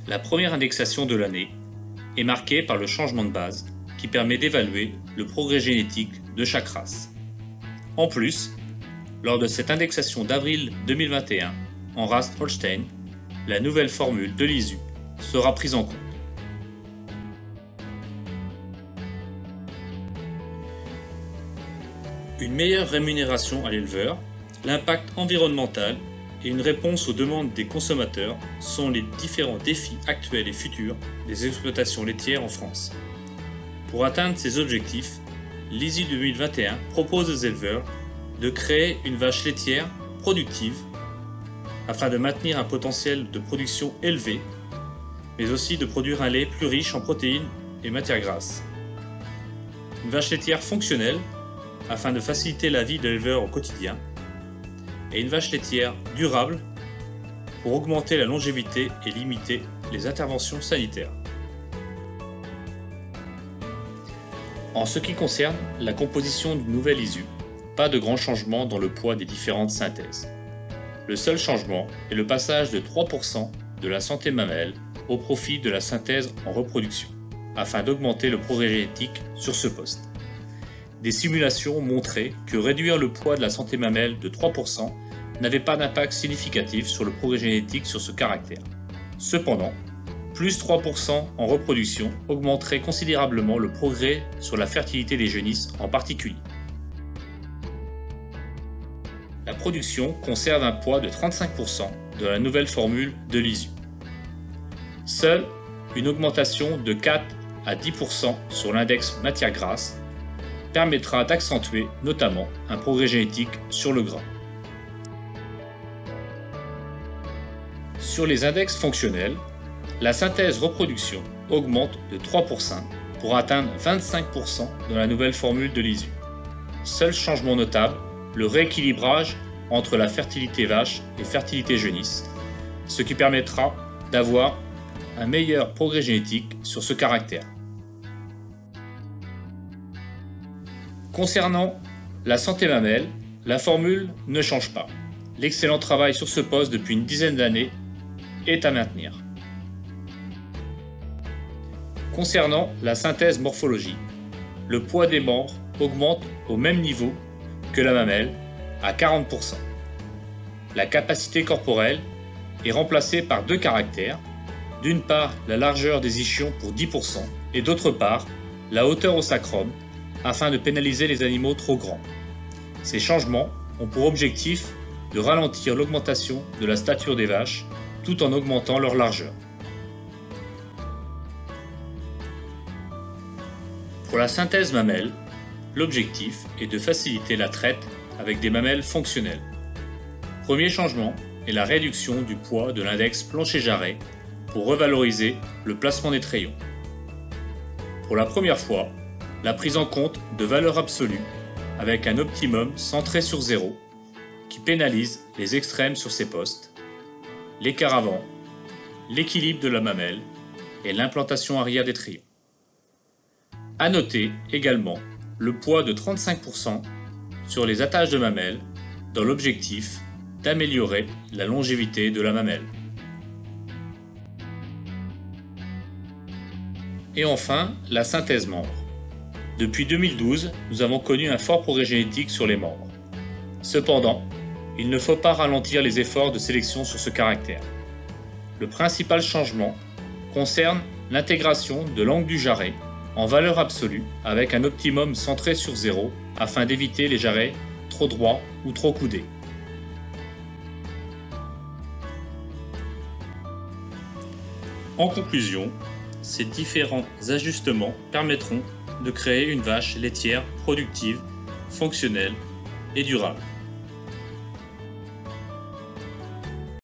La première indexation de l'année est marquée par le changement de base qui permet d'évaluer le progrès génétique de chaque race. En plus, lors de cette indexation d'avril 2021 en race Holstein, la nouvelle formule de l'ISU sera prise en compte. Une meilleure rémunération à l'éleveur, l'impact environnemental et une réponse aux demandes des consommateurs sont les différents défis actuels et futurs des exploitations laitières en France. Pour atteindre ces objectifs, l'ISU 2021 propose aux éleveurs de créer une vache laitière productive afin de maintenir un potentiel de production élevé, mais aussi de produire un lait plus riche en protéines et matières grasses. Une vache laitière fonctionnelle afin de faciliter la vie de l'éleveur au quotidien, et une vache laitière durable pour augmenter la longévité et limiter les interventions sanitaires. En ce qui concerne la composition du nouvel ISU, pas de grand changement dans le poids des différentes synthèses. Le seul changement est le passage de 3% de la santé mamelle au profit de la synthèse en reproduction, afin d'augmenter le progrès génétique sur ce poste. Des simulations ont montré que réduire le poids de la santé mamelle de 3% n'avait pas d'impact significatif sur le progrès génétique sur ce caractère. Cependant, plus 3% en reproduction augmenterait considérablement le progrès sur la fertilité des génisses en particulier. La production conserve un poids de 35% de la nouvelle formule de l'ISU. Seule une augmentation de 4 à 10% sur l'index matière grasse permettra d'accentuer notamment un progrès génétique sur le gras. Sur les index fonctionnels, la synthèse reproduction augmente de 3% pour atteindre 25% dans la nouvelle formule de l'ISU. Seul changement notable, le rééquilibrage entre la fertilité vache et fertilité genisse, ce qui permettra d'avoir un meilleur progrès génétique sur ce caractère. Concernant la santé mamelle, la formule ne change pas. L'excellent travail sur ce poste depuis une dizaine d'années est à maintenir. Concernant la synthèse morphologie, le poids des membres augmente au même niveau que la mamelle, à 40%. La capacité corporelle est remplacée par deux caractères, d'une part la largeur des ischions pour 10% et d'autre part la hauteur au sacrum, afin de pénaliser les animaux trop grands. Ces changements ont pour objectif de ralentir l'augmentation de la stature des vaches tout en augmentant leur largeur. Pour la synthèse mamelle, l'objectif est de faciliter la traite avec des mamelles fonctionnelles. Premier changement est la réduction du poids de l'index plancher-jarret pour revaloriser le placement des trayons. Pour la première fois, la prise en compte de valeurs absolues avec un optimum centré sur 0 qui pénalise les extrêmes sur ces postes, l'écart avant, l'équilibre de la mamelle et l'implantation arrière des trayons. À noter également le poids de 35% sur les attaches de mamelle dans l'objectif d'améliorer la longévité de la mamelle. Et enfin, la synthèse membre. Depuis 2012, nous avons connu un fort progrès génétique sur les membres. Cependant, il ne faut pas ralentir les efforts de sélection sur ce caractère. Le principal changement concerne l'intégration de l'angle du jarret en valeur absolue avec un optimum centré sur 0 afin d'éviter les jarrets trop droits ou trop coudés. En conclusion, ces différents ajustements permettront de créer une vache laitière productive, fonctionnelle et durable.